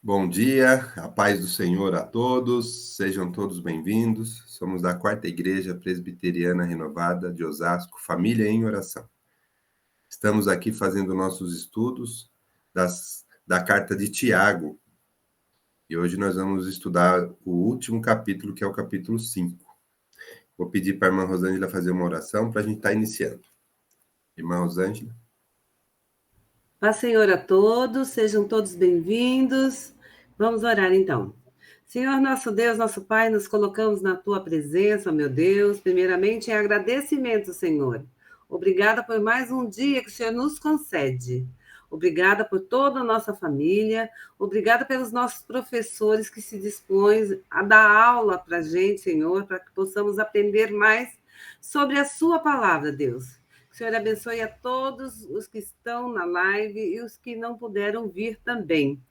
Bom dia, a paz do Senhor a todos, sejam todos bem-vindos. Somos da Quarta Igreja Presbiteriana Renovada de Osasco, Família em Oração. Estamos aqui fazendo nossos estudos da carta de Tiago. E hoje nós vamos estudar o último capítulo, que é o capítulo 5. Vou pedir para a irmã Rosângela fazer uma oração para a gente estar iniciando. Irmã Rosângela. Paz, Senhor, a todos, sejam todos bem-vindos. Vamos orar então. Senhor, nosso Deus, nosso Pai, nos colocamos na tua presença, meu Deus, primeiramente em agradecimento, Senhor. Obrigada por mais um dia que o Senhor nos concede. Obrigada por toda a nossa família. Obrigada pelos nossos professores que se dispõem a dar aula para a gente, Senhor, para que possamos aprender mais sobre a sua palavra, Deus. Que o Senhor abençoe a todos os que estão na live e os que não puderam vir também.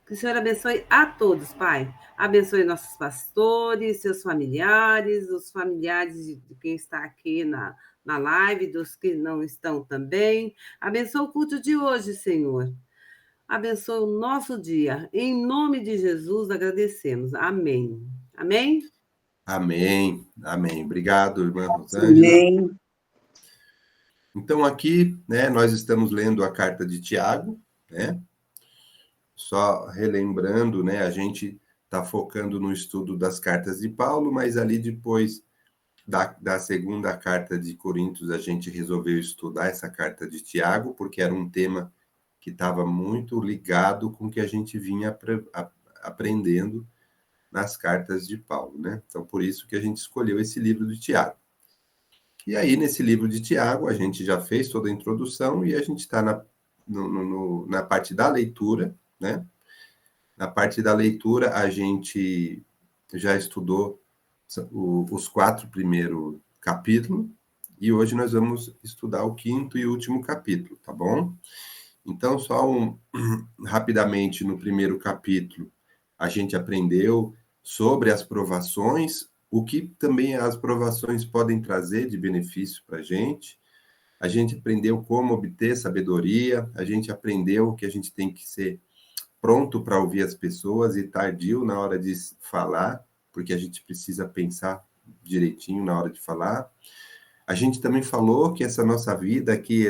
Que o Senhor abençoe a todos, Pai. Abençoe nossos pastores, seus familiares, os familiares de quem está aqui na live, dos que não estão também. Abençoe o culto de hoje, Senhor. Abençoe o nosso dia. Em nome de Jesus, agradecemos. Amém. Amém? Amém, amém. Obrigado, irmã Rosângela. Amém. Então, aqui, nós estamos lendo a carta de Tiago, né? Só relembrando, a gente está focando no estudo das cartas de Paulo, mas ali depois da segunda carta de Coríntios, a gente resolveu estudar essa carta de Tiago, porque era um tema que estava muito ligado com o que a gente vinha aprendendo nas cartas de Paulo, né? Então, por isso que a gente escolheu esse livro de Tiago. E aí, nesse livro de Tiago, a gente já fez toda a introdução e a gente está na parte da leitura, né? Na parte da leitura, a gente já estudou os 4 primeiros capítulos e hoje nós vamos estudar o 5º e último capítulo, tá bom? Então, rapidamente, no primeiro capítulo, a gente aprendeu sobre as provações, o que também as provações podem trazer de benefício para a gente. A gente aprendeu como obter sabedoria, a gente aprendeu que a gente tem que ser pronto para ouvir as pessoas e tardio na hora de falar, porque a gente precisa pensar direitinho na hora de falar. A gente também falou que essa nossa vida aqui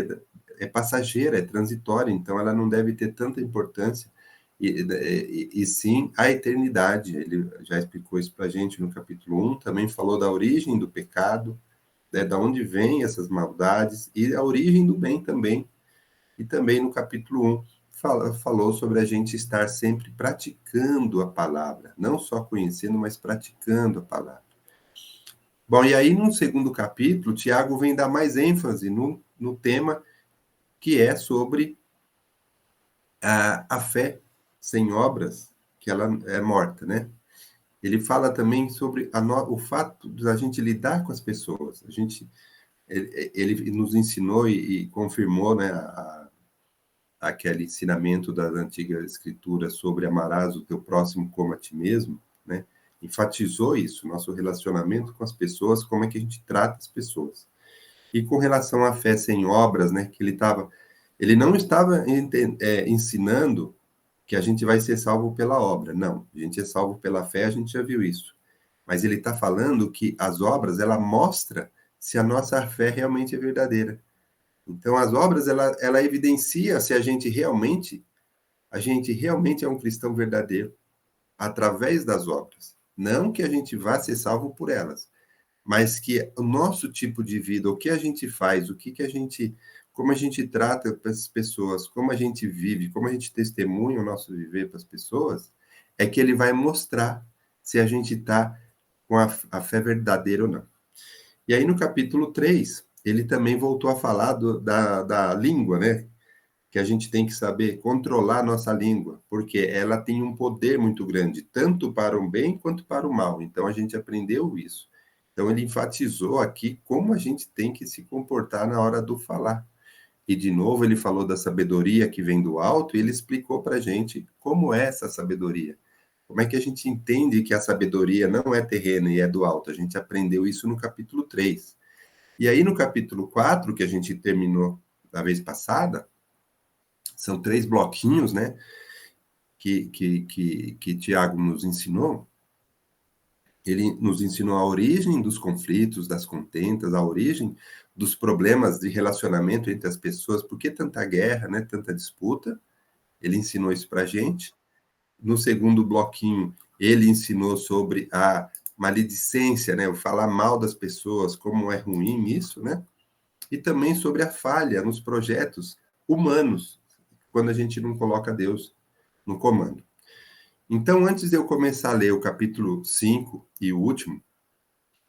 é passageira, é transitória, então ela não deve ter tanta importância, e sim a eternidade. Ele já explicou isso para a gente no capítulo 1, também falou da origem do pecado, da onde vêm essas maldades, e a origem do bem também. E também no capítulo 1, falou sobre a gente estar sempre praticando a palavra, não só conhecendo, mas praticando a palavra. Bom, e aí no segundo capítulo, Tiago vem dar mais ênfase no tema que é sobre a fé sem obras, que ela é morta, né? Ele fala também sobre o fato de a gente lidar com as pessoas. Ele nos ensinou e confirmou, né, aquele ensinamento das antigas escrituras sobre amarás o teu próximo como a ti mesmo, né? Enfatizou isso, nosso relacionamento com as pessoas, como é que a gente trata as pessoas. E com relação à fé sem obras, né, que ele não estava ensinando que a gente vai ser salvo pela obra. Não, a gente é salvo pela fé, a gente já viu isso. Mas ele está falando que as obras, ela mostra se a nossa fé realmente é verdadeira. Então, as obras, ela evidencia se a gente realmente é um cristão verdadeiro, através das obras. Não que a gente vá ser salvo por elas, mas que o nosso tipo de vida, o que a gente faz, como a gente trata as pessoas, como a gente vive, como a gente testemunha o nosso viver para as pessoas, é que ele vai mostrar se a gente está com a fé verdadeira ou não. E aí no capítulo 3, ele também voltou a falar da língua, né? Que a gente tem que saber controlar a nossa língua, porque ela tem um poder muito grande, tanto para o bem quanto para o mal. Então a gente aprendeu isso. Então ele enfatizou aqui como a gente tem que se comportar na hora do falar. E de novo ele falou da sabedoria que vem do alto e ele explicou para a gente como é essa sabedoria. Como é que a gente entende que a sabedoria não é terrena e é do alto? A gente aprendeu isso no capítulo 3. E aí no capítulo 4, que a gente terminou da vez passada, são 3 bloquinhos, né? que Tiago nos ensinou, ele nos ensinou a origem dos conflitos, das contentas, a origem dos problemas de relacionamento entre as pessoas, por que tanta guerra, né, tanta disputa. Ele ensinou isso para a gente. No segundo bloquinho, ele ensinou sobre a maledicência, né, o falar mal das pessoas, como é ruim isso, né? E também sobre a falha nos projetos humanos, quando a gente não coloca Deus no comando. Então, antes de eu começar a ler o capítulo 5 e o último,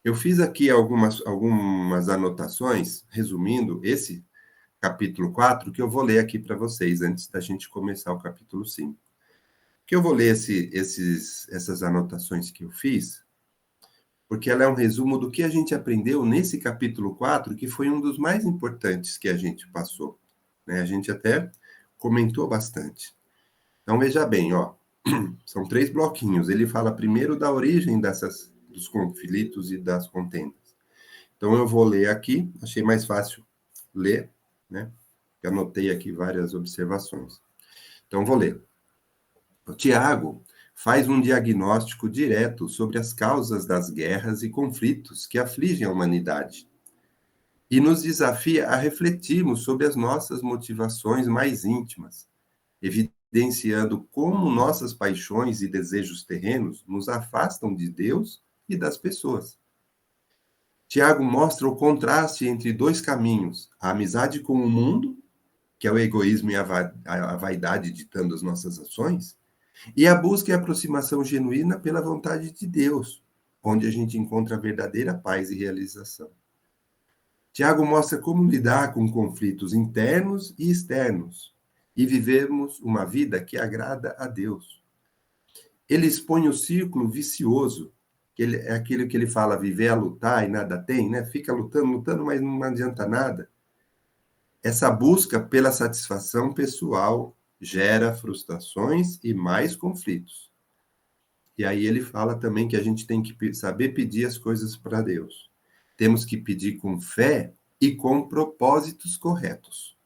eu fiz aqui algumas anotações, resumindo esse capítulo 4, que eu vou ler aqui para vocês, antes da gente começar o capítulo 5. Que eu vou ler essas anotações que eu fiz, porque ela é um resumo do que a gente aprendeu nesse capítulo 4, que foi um dos mais importantes que a gente passou, né? A gente até comentou bastante. Então, veja bem, ó, são 3 bloquinhos. Ele fala primeiro da origem dos conflitos e das contendas. Então, eu vou ler aqui, achei mais fácil ler, né? Eu anotei aqui várias observações. Então, vou ler. O Tiago faz um diagnóstico direto sobre as causas das guerras e conflitos que afligem a humanidade e nos desafia a refletirmos sobre as nossas motivações mais íntimas, evidenciando como nossas paixões e desejos terrenos nos afastam de Deus e das pessoas. Tiago mostra o contraste entre 2 caminhos: a amizade com o mundo, que é o egoísmo e a vaidade ditando as nossas ações, e a busca e aproximação genuína pela vontade de Deus, onde a gente encontra a verdadeira paz e realização. Tiago mostra como lidar com conflitos internos e externos e vivemos uma vida que agrada a Deus. Ele expõe o círculo vicioso, que é aquilo que ele fala, viver a lutar e nada tem, né? Fica lutando, mas não adianta nada. Essa busca pela satisfação pessoal gera frustrações e mais conflitos. E aí ele fala também que a gente tem que saber pedir as coisas para Deus. Temos que pedir com fé e com propósitos corretos.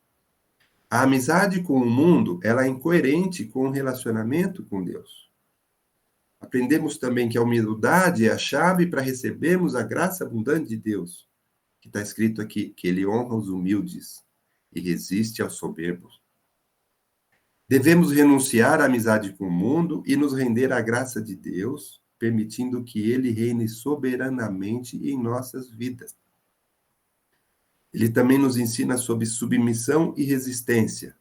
A amizade com o mundo, ela é incoerente com o relacionamento com Deus. Aprendemos também que a humildade é a chave para recebermos a graça abundante de Deus, que está escrito aqui, que ele honra os humildes e resiste aos soberbos. Devemos renunciar à amizade com o mundo e nos render à graça de Deus, permitindo que ele reine soberanamente em nossas vidas. Ele também nos ensina sobre submissão e resistência.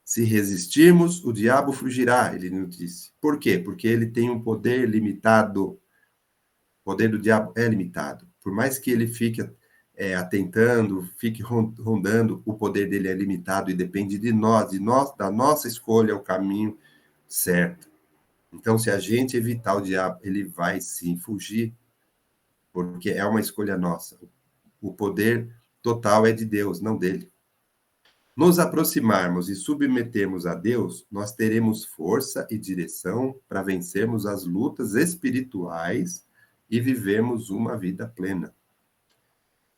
Se resistirmos, o diabo fugirá, ele nos disse. Por quê? Porque ele tem um poder limitado. O poder do diabo é limitado. Por mais que ele fique atentando, fique rondando, o poder dele é limitado e depende de nós, da nossa escolha, o caminho certo. Então, se a gente evitar o diabo, ele vai sim fugir, porque é uma escolha nossa. O poder total é de Deus, não dele. Nos aproximarmos e submetermos a Deus, nós teremos força e direção para vencermos as lutas espirituais e vivermos uma vida plena.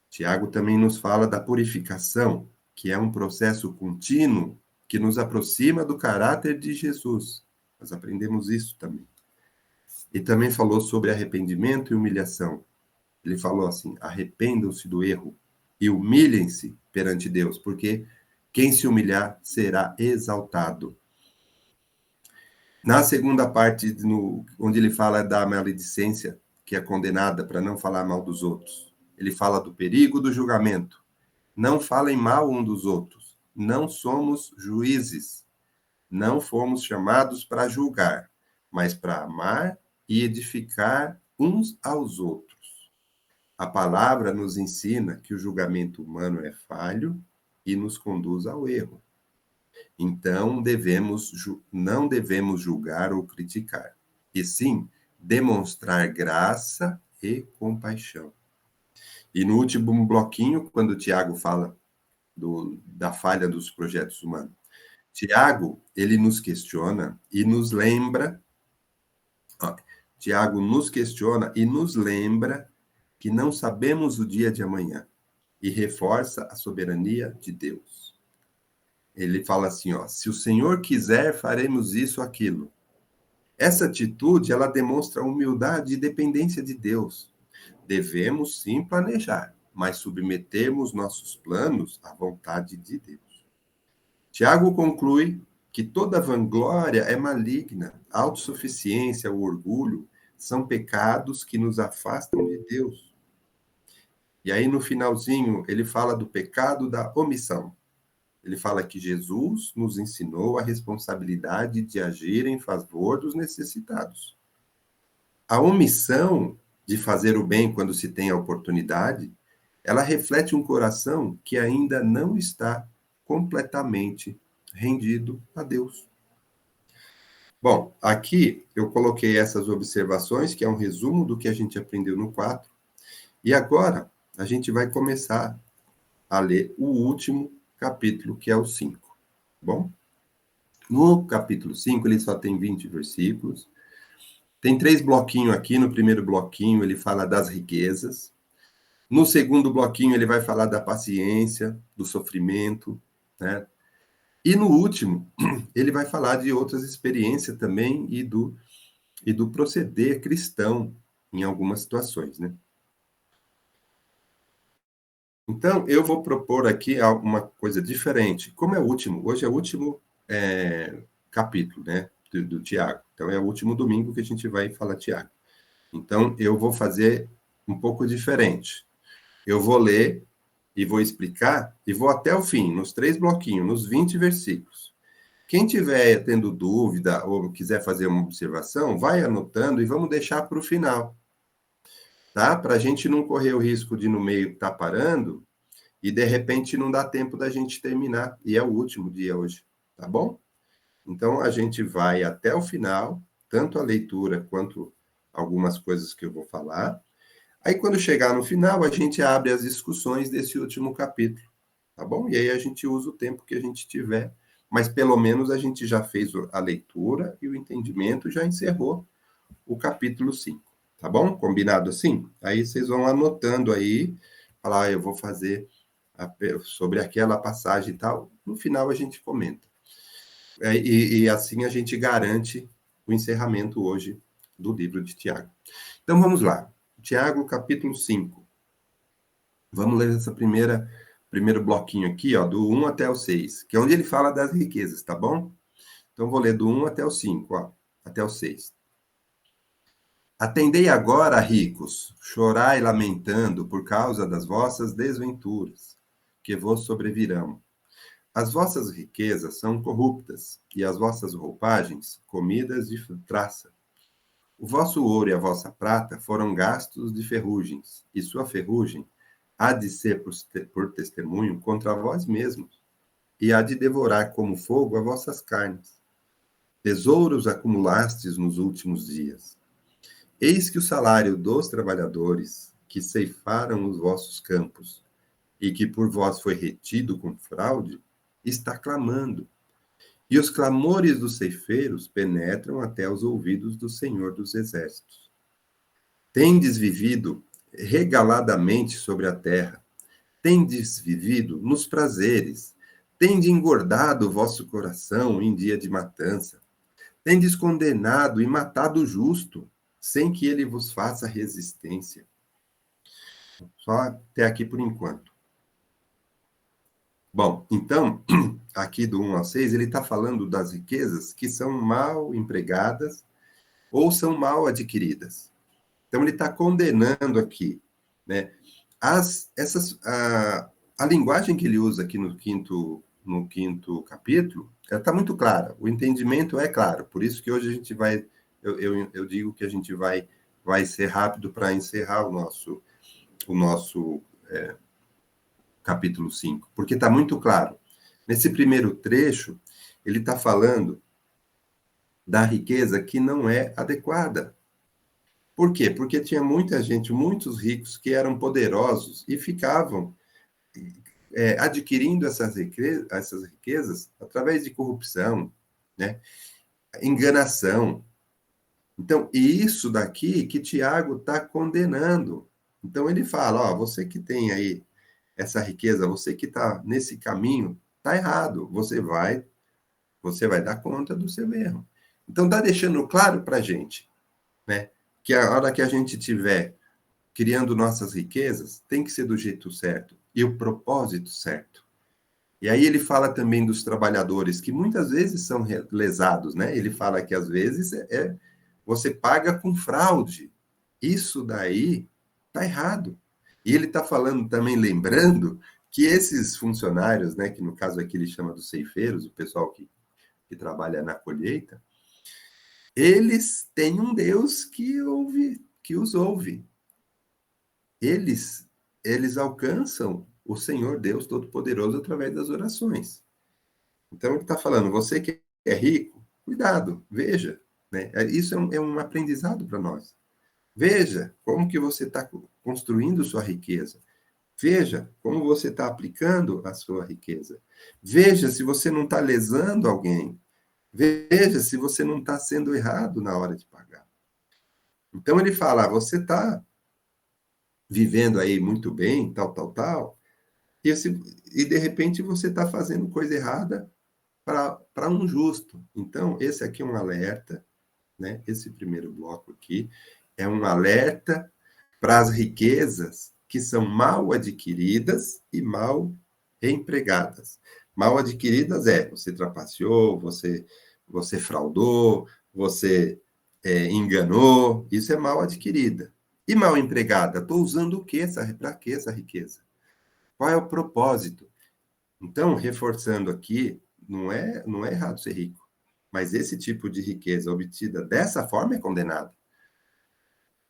Tiago também nos fala da purificação, que é um processo contínuo que nos aproxima do caráter de Jesus. Nós aprendemos isso também. E também falou sobre arrependimento e humilhação. Ele falou assim: arrependam-se do erro e humilhem-se perante Deus, porque quem se humilhar será exaltado. Na segunda parte, onde ele fala da maledicência, que é condenada para não falar mal dos outros, ele fala do perigo do julgamento. Não falem mal um dos outros. Não somos juízes. Não fomos chamados para julgar, mas para amar e edificar uns aos outros. A palavra nos ensina que o julgamento humano é falho e nos conduz ao erro. Então, não devemos julgar ou criticar, e sim demonstrar graça e compaixão. E no último bloquinho, quando o Tiago fala da falha dos projetos humanos, Tiago, ele nos questiona e nos lembra, Tiago nos questiona e nos lembra que não sabemos o dia de amanhã e reforça a soberania de Deus. ele fala assim, ó, se o Senhor quiser, faremos isso ou aquilo. Essa atitude, ela demonstra humildade e dependência de Deus. Devemos sim planejar, mas submetemos nossos planos à vontade de Deus. Tiago conclui que toda vanglória é maligna, a autossuficiência, o orgulho são pecados que nos afastam de Deus. E aí, no finalzinho, ele fala do pecado da omissão. Ele fala que Jesus nos ensinou a responsabilidade de agir em favor dos necessitados. A omissão de fazer o bem quando se tem a oportunidade, ela reflete um coração que ainda não está completamente rendido a Deus. Bom, aqui eu coloquei essas observações, que é um resumo do que a gente aprendeu no 4, e agora a gente vai começar a ler o último capítulo, que é o 5. Bom? No capítulo 5, ele só tem 20 versículos. Tem 3 bloquinhos aqui. No primeiro bloquinho, ele fala das riquezas. No segundo bloquinho, ele vai falar da paciência, do sofrimento, né? E no último, ele vai falar de outras experiências também e do proceder cristão em algumas situações, né? Então, eu vou propor aqui uma coisa diferente. Como é o último, hoje é o último capítulo, né, do Tiago. Então, é o último domingo que a gente vai falar Tiago. Então, eu vou fazer um pouco diferente. Eu vou ler e vou explicar e vou até o fim, nos 3 bloquinhos, nos 20 versículos. Quem tiver tendo dúvida ou quiser fazer uma observação, vai anotando e vamos deixar para o final, tá? Para a gente não correr o risco de no meio estar parando e de repente não dá tempo da gente terminar. E é o último dia hoje, tá bom? Então a gente vai até o final, tanto a leitura quanto algumas coisas que eu vou falar. Aí quando chegar no final, a gente abre as discussões desse último capítulo, tá bom? E aí a gente usa o tempo que a gente tiver, mas pelo menos a gente já fez a leitura e o entendimento, já encerrou o capítulo 5, tá bom? Combinado assim? Aí vocês vão anotando aí, falar, eu vou fazer sobre aquela passagem e tal. No final a gente comenta. E assim a gente garante o encerramento hoje do livro de Tiago. Então vamos lá. Tiago, capítulo 5. Vamos ler essa primeiro bloquinho aqui, ó, do 1 até o 6, que é onde ele fala das riquezas, tá bom? Então vou ler do 1 até o 5, ó, até o 6. Atendei agora, ricos, chorai lamentando por causa das vossas desventuras, que vos sobrevirão. As vossas riquezas são corruptas, e as vossas roupagens, comidas de traça. O vosso ouro e a vossa prata foram gastos de ferrugens, e sua ferrugem há de ser por testemunho contra vós mesmos, e há de devorar como fogo as vossas carnes. Tesouros acumulastes nos últimos dias. Eis que o salário dos trabalhadores que ceifaram os vossos campos, e que por vós foi retido com fraude, está clamando. E os clamores dos ceifeiros penetram até os ouvidos do Senhor dos Exércitos. Tendes vivido regaladamente sobre a terra, tendes vivido nos prazeres, tende engordado o vosso coração em dia de matança, tendes condenado e matado o justo, sem que ele vos faça resistência. Só até aqui por enquanto. Bom, então, aqui do 1 ao 6, ele está falando das riquezas que são mal empregadas ou são mal adquiridas. Então, ele está condenando aqui, né? A linguagem que ele usa aqui no quinto capítulo, ela está muito clara, o entendimento é claro, por isso que hoje a gente vai, eu digo que a gente vai ser rápido para encerrar o nosso capítulo 5, porque está muito claro. Nesse primeiro trecho, ele está falando da riqueza que não é adequada. Por quê? Porque tinha muita gente, muitos ricos, que eram poderosos e ficavam adquirindo essas riquezas através de corrupção, né? Enganação. Então, isso daqui que Tiago está condenando. Então, ele fala, ó, você que tem aí essa riqueza, você que está nesse caminho, Está errado. Você vai dar conta do seu erro. Então, está deixando claro para a gente, né? Que a hora que a gente tiver criando nossas riquezas, tem que ser do jeito certo e o propósito certo. E aí ele fala também dos trabalhadores que muitas vezes são lesados, né? Ele fala que às vezes você paga com fraude. Isso daí tá errado. E ele está falando também, lembrando que esses funcionários, né, que no caso aqui ele chama dos ceifeiros, o pessoal que trabalha na colheita, eles têm um Deus que os ouve. Eles alcançam o Senhor Deus Todo-Poderoso através das orações. Então, ele está falando, você que é rico, cuidado, veja. Né? Isso é um aprendizado para nós. Veja como que você está construindo sua riqueza. Veja como você está aplicando a sua riqueza. Veja se você não está lesando alguém. Veja se você não está sendo errado na hora de pagar. Então, ele fala, você está vivendo aí muito bem, tal, tal, tal, e de repente você está fazendo coisa errada para um justo. Então, esse aqui é um alerta, né? Esse primeiro bloco aqui é um alerta para as riquezas que são mal adquiridas e mal empregadas. Mal adquiridas você trapaceou, você fraudou, você enganou, isso é mal adquirida. E mal empregada, estou usando o quê? Para que essa riqueza? Qual é o propósito? Então, reforçando aqui, não é errado ser rico, mas esse tipo de riqueza obtida dessa forma é condenada.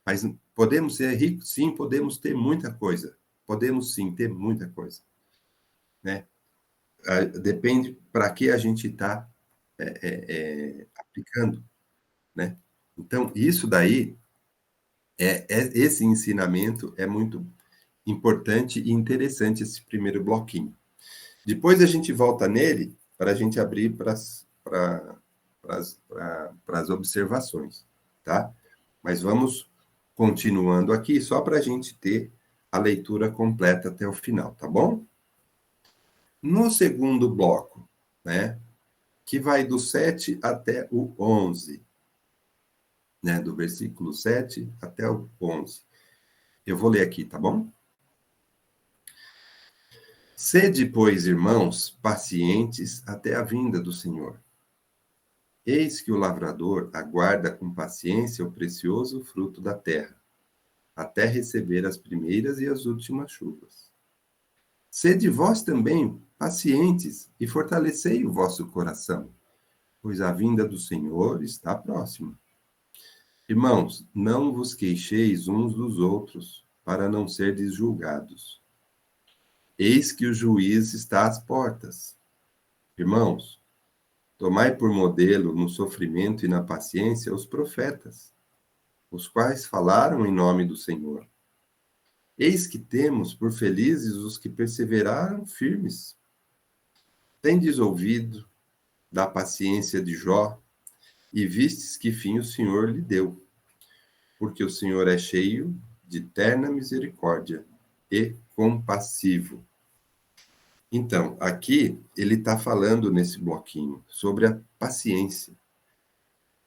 Mas podemos ser ricos? Sim, podemos ter muita coisa. Podemos sim ter muita coisa. Né? Depende para que a gente está aplicando. Né? Então, isso daí, esse ensinamento é muito importante e interessante, esse primeiro bloquinho. Depois a gente volta nele para a gente abrir para as observações, tá? Mas vamos continuando aqui, só para a gente ter a leitura completa até o final, tá bom? No segundo bloco, né, que vai do 7 até o 11, né, do versículo 7 até o 11. Eu vou ler aqui, tá bom? Sede, pois, irmãos, pacientes até a vinda do Senhor. Eis que o lavrador aguarda com paciência o precioso fruto da terra, até receber as primeiras e as últimas chuvas. Sede vós também pacientes e fortalecei o vosso coração, pois a vinda do Senhor está próxima. Irmãos, não vos queixeis uns dos outros, para não serdes julgados. Eis que o juiz está às portas. Irmãos, tomai por modelo no sofrimento e na paciência os profetas, os quais falaram em nome do Senhor. Eis que temos por felizes os que perseveraram firmes. Tendes ouvido da paciência de Jó, e vistes que fim o Senhor lhe deu, porque o Senhor é cheio de terna misericórdia e compassivo. Então, aqui ele está falando nesse bloquinho sobre a paciência,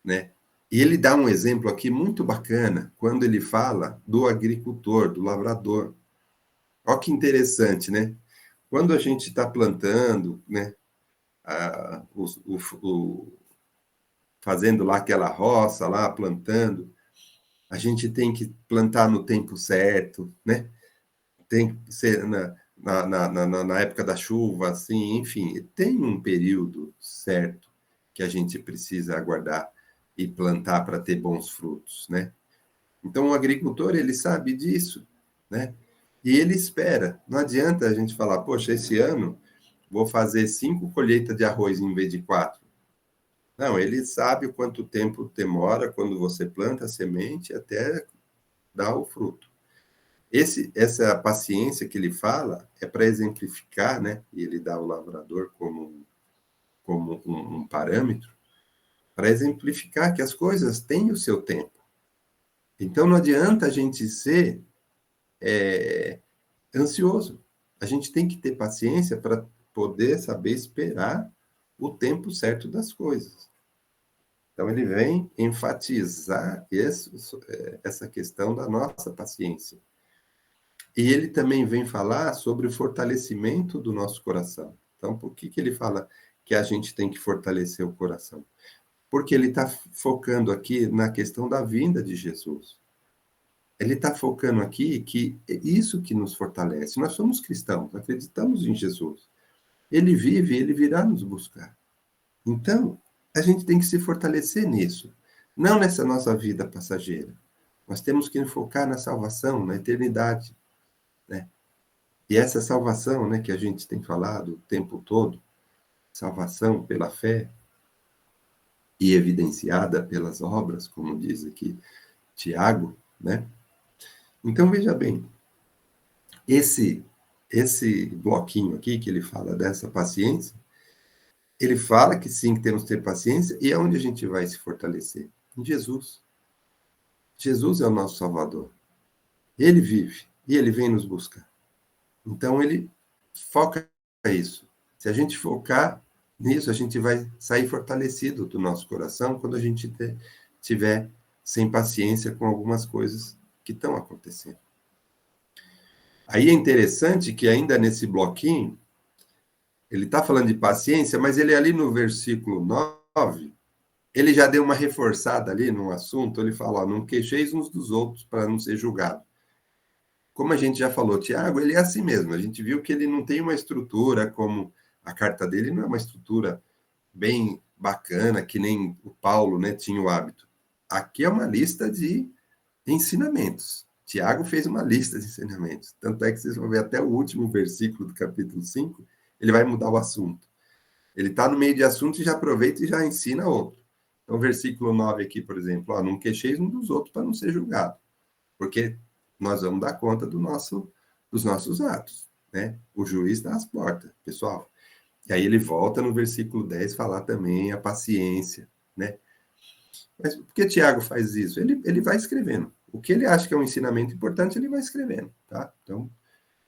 né? E ele dá um exemplo aqui muito bacana quando ele fala do agricultor, do lavrador. Olha que interessante, né? Quando a gente está plantando, né, fazendo lá aquela roça, lá plantando, a gente tem que plantar no tempo certo, né? Tem que ser na época da chuva, assim, enfim, tem um período certo que a gente precisa aguardar e plantar para ter bons frutos, né? Então, o agricultor, ele sabe disso, né? E ele espera. Não adianta a gente falar, poxa, esse ano vou fazer 5 colheitas de arroz em vez de 4. Não, ele sabe o quanto tempo demora quando você planta a semente até dar o fruto. Essa paciência que ele fala é para exemplificar, né? E ele dá o lavrador como um parâmetro, para exemplificar que as coisas têm o seu tempo. Então, não adianta a gente ser ansioso. A gente tem que ter paciência poder saber esperar o tempo certo das coisas. Então, ele vem enfatizar essa questão da nossa paciência. E ele também vem falar sobre o fortalecimento do nosso coração. Então, por que ele fala que a gente tem que fortalecer o coração? Porque ele está focando aqui na questão da vinda de Jesus. Ele está focando aqui que é isso que nos fortalece. Nós somos cristãos, acreditamos em Jesus. Ele vive, ele virá nos buscar. Então, a gente tem que se fortalecer nisso, não nessa nossa vida passageira. Nós temos que focar na salvação, na eternidade, né? E essa salvação, né, que a gente tem falado o tempo todo, salvação pela fé e evidenciada pelas obras, como diz aqui Tiago, né? Então, veja bem, esse bloquinho aqui que ele fala dessa paciência, ele fala que sim, que temos que ter paciência, e aonde a gente vai se fortalecer? Em Jesus. Jesus é o nosso Salvador. Ele vive e ele vem nos buscar. Então, ele foca isso. Se a gente focar nisso, a gente vai sair fortalecido do nosso coração quando a gente tiver sem paciência com algumas coisas que estão acontecendo. Aí é interessante que ainda nesse bloquinho, ele está falando de paciência, mas ele ali no versículo 9, ele já deu uma reforçada ali no assunto, ele fala, ó, não queixeis uns dos outros para não ser julgado. Como a gente já falou, Tiago, ele é assim mesmo, a gente viu que ele não tem uma estrutura como a carta dele, não é uma estrutura bem bacana, que nem o Paulo, né, tinha o hábito. Aqui é uma lista de ensinamentos. Tiago fez uma lista de ensinamentos. Tanto é que vocês vão ver até o último versículo do capítulo 5, ele vai mudar o assunto. Ele está no meio de assunto e já aproveita e já ensina outro. Então, versículo 9 aqui, por exemplo, ó, não queixeis um dos outros para não ser julgado, porque nós vamos dar conta dos nossos atos, né? O juiz está às portas, pessoal. E aí ele volta no versículo 10 falar também a paciência, né? Mas por que Tiago faz isso? Ele vai escrevendo. O que ele acha que é um ensinamento importante, ele vai escrevendo, tá? Então,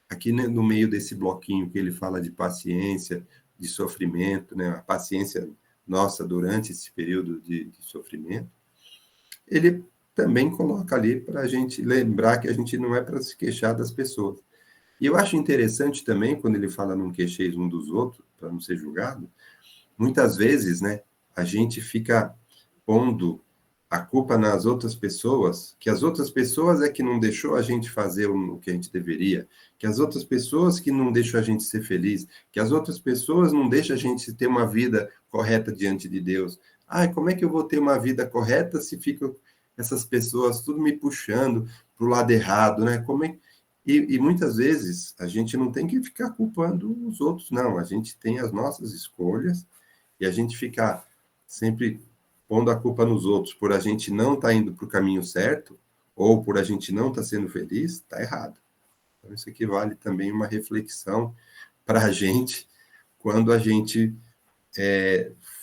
aqui no meio desse bloquinho que ele fala de paciência, de sofrimento, né? A paciência nossa durante esse período de sofrimento, ele também coloca ali para a gente lembrar que a gente não é para se queixar das pessoas. E eu acho interessante também, quando ele fala não queixeis um dos outros, para não ser julgado, muitas vezes, né, a gente fica pondo a culpa nas outras pessoas, que as outras pessoas é que não deixou a gente fazer o que a gente deveria, que as outras pessoas que não deixam a gente ser feliz, que as outras pessoas não deixam a gente ter uma vida correta diante de Deus. Ai, como é que eu vou ter uma vida correta se ficam essas pessoas tudo me puxando para o lado errado, né? E muitas vezes a gente não tem que ficar culpando os outros, não. A gente tem as nossas escolhas e a gente ficar sempre pondo a culpa nos outros por a gente não estar indo para o caminho certo ou por a gente não estar sendo feliz, está errado. Então, isso aqui vale também uma reflexão para a gente quando a gente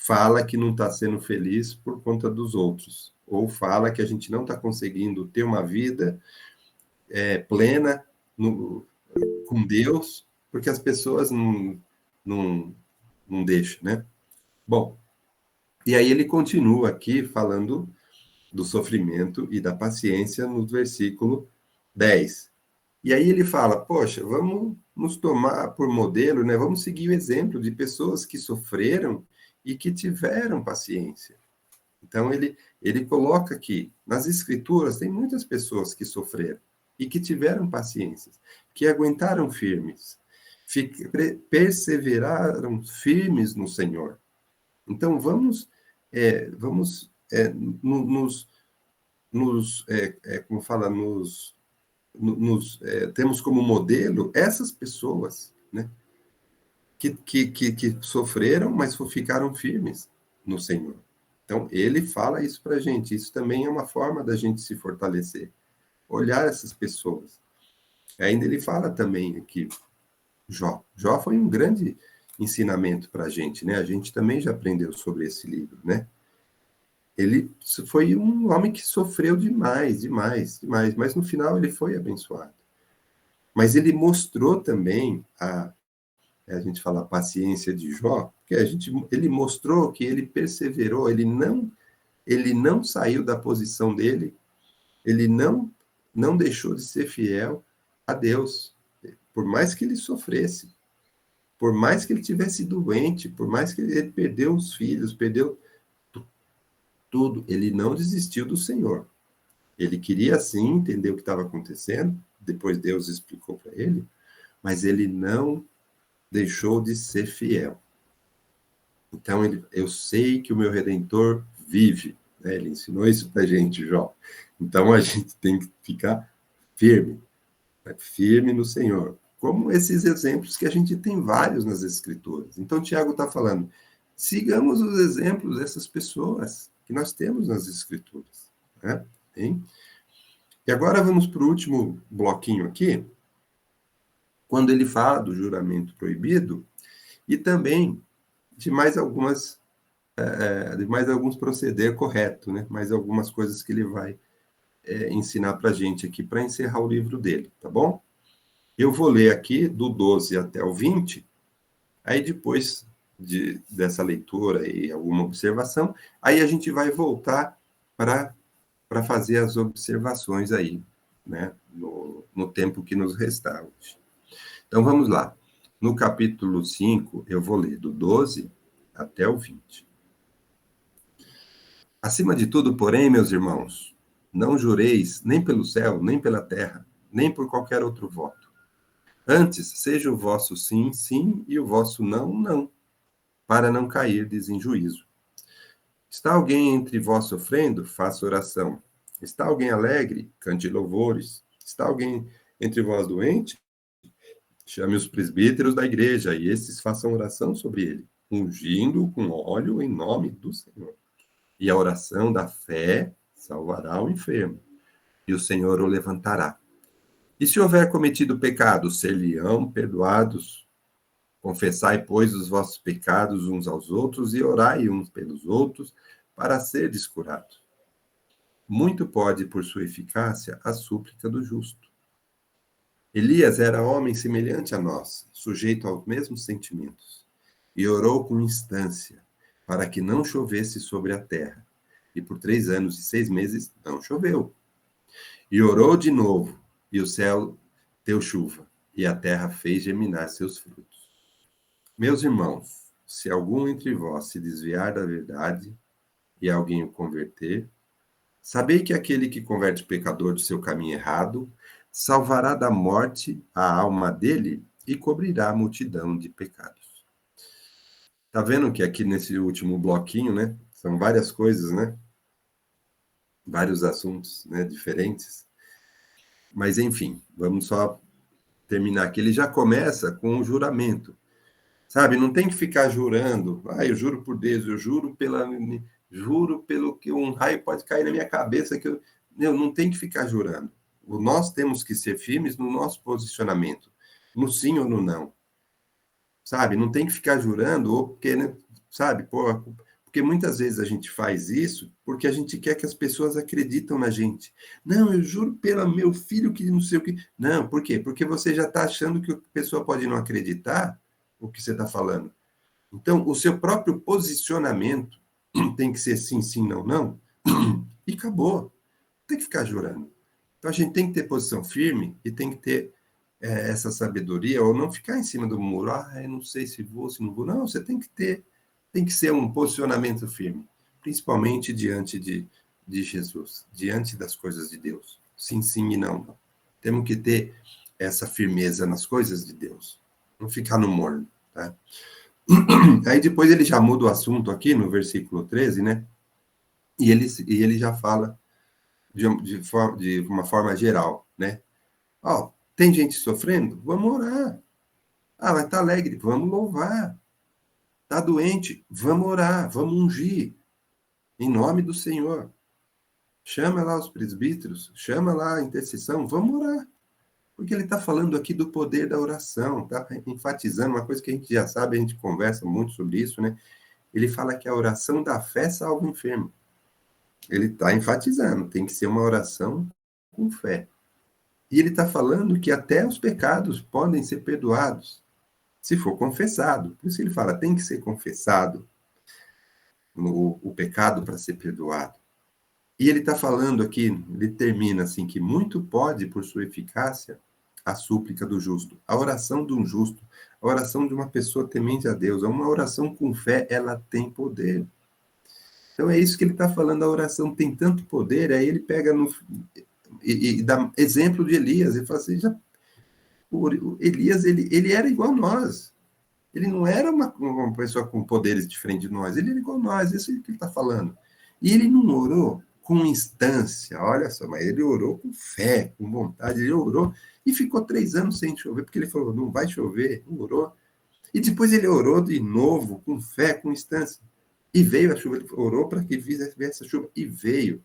fala que não está sendo feliz por conta dos outros, ou fala que a gente não está conseguindo ter uma vida plena com Deus, porque as pessoas não deixam, né? Bom, e aí ele continua aqui falando do sofrimento e da paciência no versículo 10. E aí ele fala, poxa, vamos nos tomar por modelo, né? Vamos seguir o exemplo de pessoas que sofreram e que tiveram paciência. Então ele coloca aqui, nas escrituras tem muitas pessoas que sofreram e que tiveram paciência, que aguentaram firmes, perseveraram firmes no Senhor. Então vamos como fala, temos como modelo essas pessoas, né, que sofreram, mas ficaram firmes no Senhor. Então, ele fala isso para a gente. Isso também é uma forma da gente se fortalecer. Olhar essas pessoas. Ainda ele fala também aqui, Jó. Jó foi um grande ensinamento para a gente, né? A gente também já aprendeu sobre esse livro, né? Ele foi um homem que sofreu demais, demais, demais, mas no final ele foi abençoado. Mas ele mostrou também a gente fala a paciência de Jó, porque ele mostrou que ele perseverou, ele não saiu da posição dele, ele não deixou de ser fiel a Deus, por mais que ele sofresse, por mais que ele tivesse doente, por mais que ele perdeu os filhos, perdeu tudo, ele não desistiu do Senhor. Ele queria sim entender o que estava acontecendo, depois Deus explicou para ele, mas ele não deixou de ser fiel. Então, eu sei que o meu Redentor vive, né? Ele ensinou isso para a gente, Jó. Então, a gente tem que ficar firme, né? Firme no Senhor. Como esses exemplos que a gente tem vários nas Escrituras. Então, Tiago está falando, sigamos os exemplos dessas pessoas que nós temos nas Escrituras, né? Hein? E agora vamos para o último bloquinho aqui, quando ele fala do juramento proibido e também de mais alguns proceder correto, né? Mais algumas coisas que ele vai ensinar para a gente aqui para encerrar o livro dele, tá bom? Eu vou ler aqui do 12 até o 20, aí depois dessa leitura e alguma observação, aí a gente vai voltar para fazer as observações aí, né? No tempo que nos restar hoje. Então, vamos lá. No capítulo 5, eu vou ler do 12 até o 20. Acima de tudo, porém, meus irmãos, não jureis nem pelo céu, nem pela terra, nem por qualquer outro voto. Antes, seja o vosso sim, sim, e o vosso não, não, para não cairdes em juízo. Está alguém entre vós sofrendo? Faça oração. Está alguém alegre? Cante louvores. Está alguém entre vós doente? Chame os presbíteros da igreja, e esses façam oração sobre ele, ungindo-o com óleo em nome do Senhor. E a oração da fé salvará o enfermo, e o Senhor o levantará. E se houver cometido pecado, ser-lhe-ão perdoados. Confessai, pois, os vossos pecados uns aos outros, e orai uns pelos outros, para serdes curados. Muito pode, por sua eficácia, a súplica do justo. Elias era homem semelhante a nós, sujeito aos mesmos sentimentos, e orou com instância, para que não chovesse sobre a terra. E por 3 anos e 6 meses não choveu. E orou de novo, e o céu deu chuva, e a terra fez germinar seus frutos. Meus irmãos, se algum entre vós se desviar da verdade, e alguém o converter, sabei que aquele que converte o pecador do seu caminho errado, salvará da morte a alma dele e cobrirá a multidão de pecados. Tá vendo que aqui nesse último bloquinho, né, são várias coisas, né? Vários assuntos, né, diferentes. Mas, enfim, vamos só terminar aqui. Ele já começa com o juramento. Sabe, não tem que ficar jurando. Eu juro por Deus, eu juro pelo que um raio pode cair na minha cabeça. Não tem que ficar jurando. Nós temos que ser firmes no nosso posicionamento, no sim ou no não. Sabe, não tem que ficar jurando, ou porque, né, sabe, porque muitas vezes a gente faz isso porque a gente quer que as pessoas acreditem na gente. Não, eu juro pelo meu filho que não sei o que. Não, por quê? Porque você já está achando que a pessoa pode não acreditar o que você está falando. Então, o seu próprio posicionamento tem que ser sim, sim, não, não, e acabou. Não tem que ficar jurando. Então, a gente tem que ter posição firme e tem que ter essa sabedoria, ou não ficar em cima do muro. Eu não sei se vou, se não vou. Não, você tem que ser um posicionamento firme, principalmente diante de Jesus, diante das coisas de Deus. Sim, sim e não, não. Temos que ter essa firmeza nas coisas de Deus. Não ficar no morno, tá? Aí depois ele já muda o assunto aqui no versículo 13, né? E ele já fala de uma forma geral, né? Tem gente sofrendo? Vamos orar. Vai estar alegre? Vamos louvar. Está doente? Vamos orar, vamos ungir. Em nome do Senhor. Chama lá os presbíteros, chama lá a intercessão, vamos orar. Porque ele está falando aqui do poder da oração, está enfatizando uma coisa que a gente já sabe, a gente conversa muito sobre isso, né? Ele fala que a oração da fé salva o enfermo. Ele está enfatizando, tem que ser uma oração com fé. E ele está falando que até os pecados podem ser perdoados. se for confessado. Por isso ele fala, tem que ser confessado o pecado para ser perdoado. E ele está falando aqui, ele termina assim, que muito pode, por sua eficácia, a súplica do justo, a oração de um justo, a oração de uma pessoa temente a Deus, uma oração com fé, ela tem poder. Então é isso que ele está falando, a oração tem tanto poder, aí ele pega e dá exemplo de Elias, ele fala assim, o Elias, ele era igual a nós, ele não era uma pessoa com poderes diferentes de nós, ele era igual a nós, isso é o que ele está falando. E ele não orou com instância, olha só, mas ele orou com fé, com vontade, ele orou e ficou 3 anos sem chover, porque ele falou, não vai chover, orou. E depois ele orou de novo, com fé, com instância. E veio a chuva, ele orou para que viesse a chuva, e veio.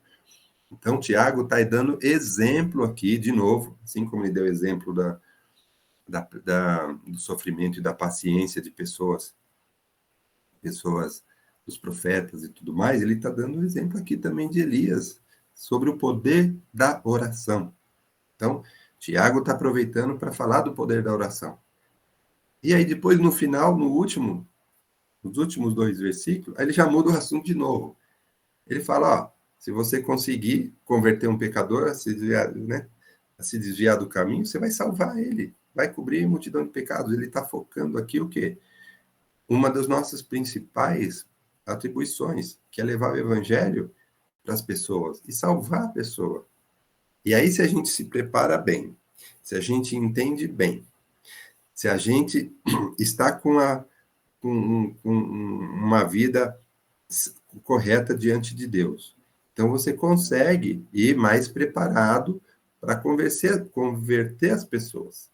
Então, Tiago está dos exemplo aqui, de novo, assim como ele deu exemplo do sofrimento e da paciência de pessoas, dos profetas e tudo mais, ele está dando exemplo aqui também de Elias, sobre o poder da oração. Então, Tiago está aproveitando para falar do poder da oração. E aí, depois, no final, nos últimos 2 versículos, aí ele já muda o assunto de novo. Ele fala, ó, se você conseguir converter um pecador a se desviar do caminho, você vai salvar ele, vai cobrir a multidão de pecados. Ele está focando aqui o quê? Uma das nossas principais atribuições, que é levar o evangelho para as pessoas e salvar a pessoa. E aí, se a gente se prepara bem, se a gente entende bem, se a gente está com uma vida correta diante de Deus, então você consegue ir mais preparado para converter as pessoas.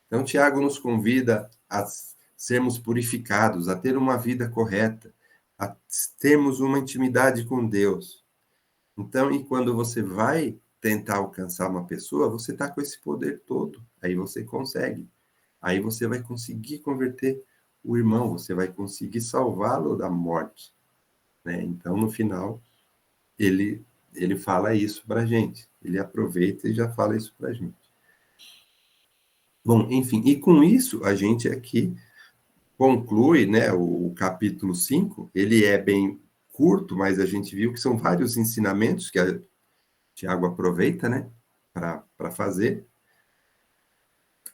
Então, Tiago nos convida a sermos purificados, a ter uma vida correta, a termos uma intimidade com Deus. Então, e quando você vai tentar alcançar uma pessoa, você está com esse poder todo, aí você consegue. Aí você vai conseguir converter o irmão, você vai conseguir salvá-lo da morte. Né? Então, no final, ele fala isso para a gente. Ele aproveita e já fala isso para a gente. Bom, enfim, e com isso, a gente aqui conclui, né, o capítulo 5, ele é bem curto, mas a gente viu que são vários ensinamentos que Tiago aproveita, né, para fazer.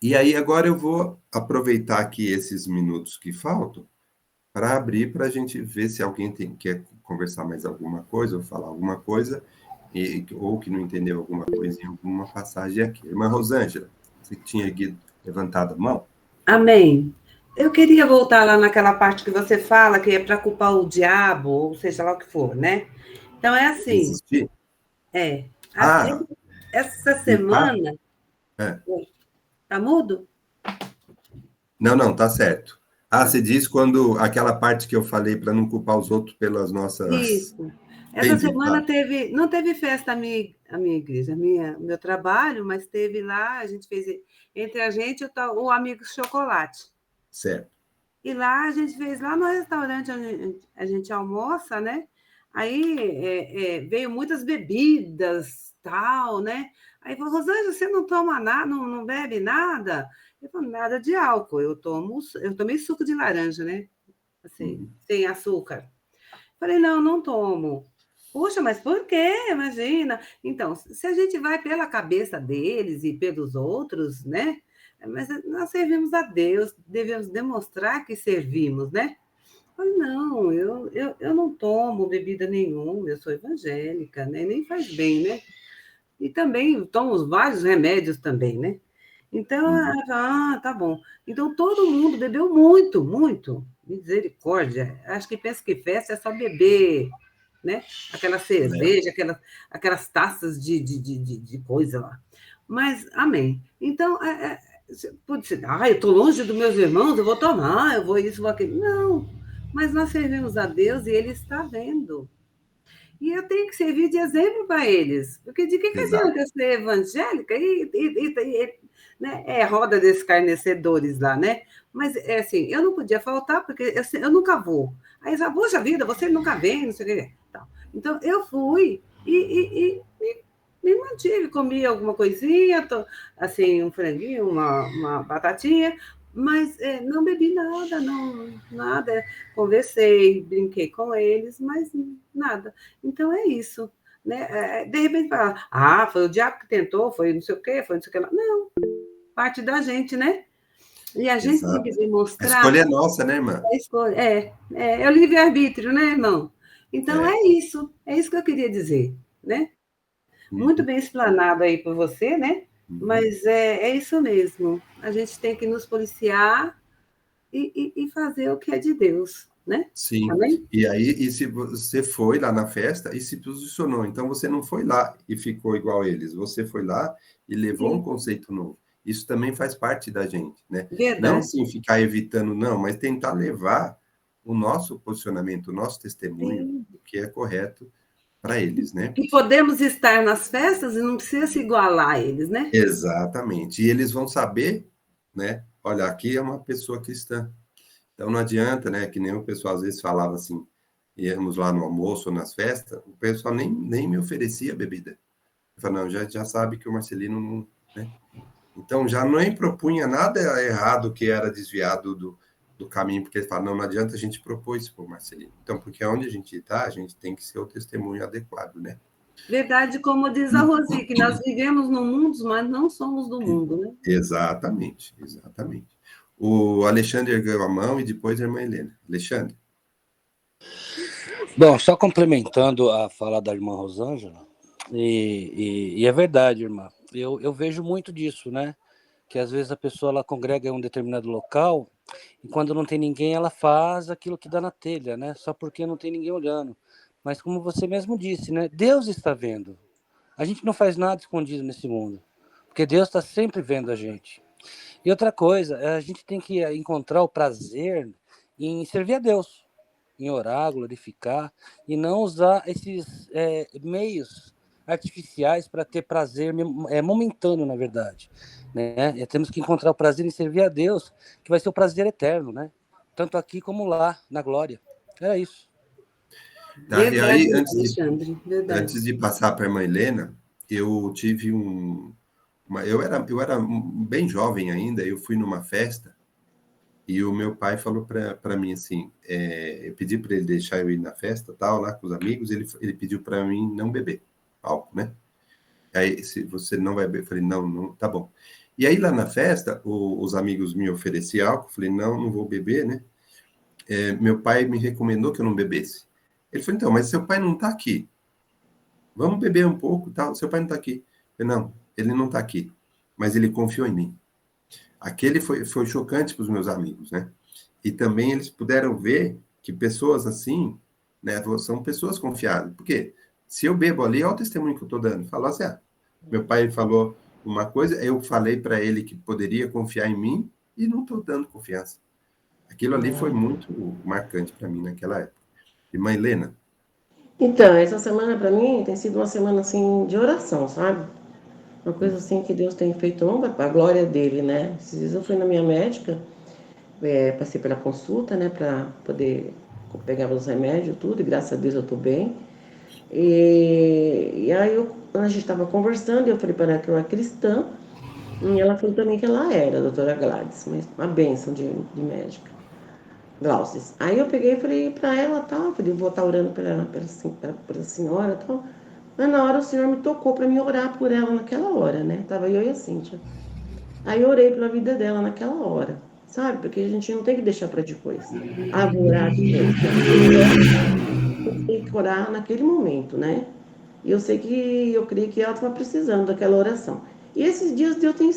E aí agora eu vou aproveitar aqui esses minutos que faltam para abrir para a gente ver se alguém quer conversar mais alguma coisa ou falar alguma coisa, ou que não entendeu alguma coisa em alguma passagem aqui. Irmã Rosângela, você tinha levantado a mão? Amém. Eu queria voltar lá naquela parte que você fala que é para culpar o diabo, ou seja lá o que for, né? Então é assim, Existir? é. Ah, Essa culpar? semana. É. Tá mudo? Não, tá certo. Ah, Tá. você diz quando aquela parte que eu falei para não culpar os outros pelas nossas. Isso. Essa Entendi, semana tá. não teve festa a minha igreja, o meu trabalho, mas teve lá, a gente fez entre a gente o amigo chocolate. Certo. E lá a gente fez lá no restaurante onde a gente almoça, né? Aí veio muitas bebidas, tal, né? Aí falou, Rosângela, você não toma nada, não bebe nada? Eu falei, nada de álcool, eu tomei suco de laranja, né? Assim, Uhum. sem açúcar. Falei, não, não tomo. Puxa, mas por quê? Imagina. Então, se a gente vai pela cabeça deles e pelos outros, né? Mas nós servimos a Deus, devemos demonstrar que servimos, né? Falei, não, eu não tomo bebida nenhuma, eu sou evangélica, né? Nem faz bem, né? E também tomo vários remédios também, né? Então, Uhum. tá bom. Então, todo mundo bebeu muito, muito. Misericórdia. Acho que pensa que festa é só beber, né? Aquela É. cerveja, aquelas taças de coisa lá. Mas, amém. Então, pode ser, eu estou longe dos meus irmãos, eu vou tomar, eu vou isso, vou aquilo. Não, mas nós servimos a Deus e Ele está vendo. E eu tenho que servir de exemplo para eles. Porque de que Exato. adianta eu ser evangélica né? É roda desses escarnecedores lá, né? Mas é assim, eu não podia faltar, porque eu nunca vou. Aí eles falam, poxa vida, você nunca vem, não sei o que. Então, eu fui e me mantive, comi alguma coisinha, assim, um franguinho, uma batatinha, Mas não bebi nada, não, nada. Conversei, brinquei com eles, mas nada. Então é isso. Né? De repente fala, foi o diabo que tentou, foi não sei o quê, foi não sei o que lá. Não, parte da gente, né? E a gente tem que Exato. A demonstrar escolha é nossa, né, irmã? a escolha. É o livre-arbítrio, né, irmão? Então É. é isso que eu queria dizer, né? Muito Uhum, bem explanado aí por você, né? uhum. Mas é isso mesmo. A gente tem que nos policiar e fazer o que é de Deus, né? Sim. Amém? E aí, e se você foi lá na festa e se posicionou, então você não foi lá e ficou igual eles, você foi lá e levou um Sim, conceito novo. Isso também faz parte da gente, né? Não verdade. sim ficar evitando, não, mas tentar levar o nosso posicionamento, o nosso testemunho, Sim. o que é correto para eles, né? E podemos estar nas festas e não precisa se igualar a eles, né? Exatamente. E eles vão saber, né? Olha, aqui é uma pessoa cristã. Então não adianta, né? Que nem o pessoal às vezes falava assim, íamos lá no almoço ou nas festas, o pessoal nem me oferecia bebida. Eu falava, não, já sabe que o Marcelino não, né? Então já nem propunha nada errado que era desviado do caminho, porque ele fala, não adianta a gente propor isso para o Marcelino. Então, porque onde a gente está, a gente tem que ser o testemunho adequado, né? Verdade, como diz a Rosi, que nós vivemos no mundo, mas não somos do mundo, né? Exatamente, exatamente. O Alexandre ergueu a mão e depois a irmã Helena. Alexandre. Bom, só complementando a fala da irmã Rosângela, e é verdade, irmã, eu vejo muito disso, né? Que às vezes a pessoa ela congrega em um determinado local e quando não tem ninguém ela faz aquilo que dá na telha, né? Só porque não tem ninguém olhando. Mas como você mesmo disse, né? Deus está vendo. A gente não faz nada escondido nesse mundo, porque Deus está sempre vendo a gente. E outra coisa, a gente tem que encontrar o prazer em servir a Deus, em orar, glorificar, e não usar esses meios artificiais para ter prazer momentâneo, na verdade. Né? Temos que encontrar o prazer em servir a Deus, que vai ser o prazer eterno, né? Tanto aqui como lá, na glória. Era isso. Tá? E Verdade, aí, Alexandre, verdade. antes de passar para a irmã Helena, eu tive eu era bem jovem ainda, eu fui numa festa e o meu pai falou para mim assim, eu pedi para ele deixar eu ir na festa, tal, lá com os amigos, ele pediu para mim não beber álcool, né? Aí, se você não vai beber, eu falei, não, não, tá bom. E aí lá na festa, os amigos me ofereciam álcool, eu falei, não, não vou beber, né? Meu pai me recomendou que eu não bebesse. Ele falou, então, mas seu pai não está aqui. Vamos beber um pouco, tal. Seu pai não está aqui. Eu, não, ele não está aqui. Mas ele confiou em mim. Aquele foi chocante para os meus amigos, né? E também eles puderam ver que pessoas assim, né, são pessoas confiáveis. Porque se eu bebo ali, olha o testemunho que eu estou dando. Falou assim, meu pai falou uma coisa, eu falei para ele que poderia confiar em mim e não estou dando confiança. Aquilo ali foi muito marcante para mim naquela época. Irmã Helena, Então, essa semana para mim tem sido uma semana assim de oração, sabe? Uma coisa assim que Deus tem feito para a glória dele, né? Esses dias eu fui na minha médica, passei pela consulta, né, para poder pegar os remédios, tudo, e graças a Deus eu tô bem. E aí a gente estava conversando, e eu falei para ela que eu era cristã, e ela falou também que ela era, a doutora Gladys, mas uma bênção de médica. Glaucis. Aí eu peguei e falei pra ela, tal, falei, vou estar orando pela senhora, tal. Mas na hora o Senhor me tocou para mim orar por ela naquela hora, né? Tava eu e a Cíntia. Aí eu orei pela vida dela naquela hora, sabe? Porque a gente não tem que deixar para depois. Ah, vou orar depois. Não, tem que orar naquele momento, né? E eu creio que ela estava precisando daquela oração. E esses dias Deus tem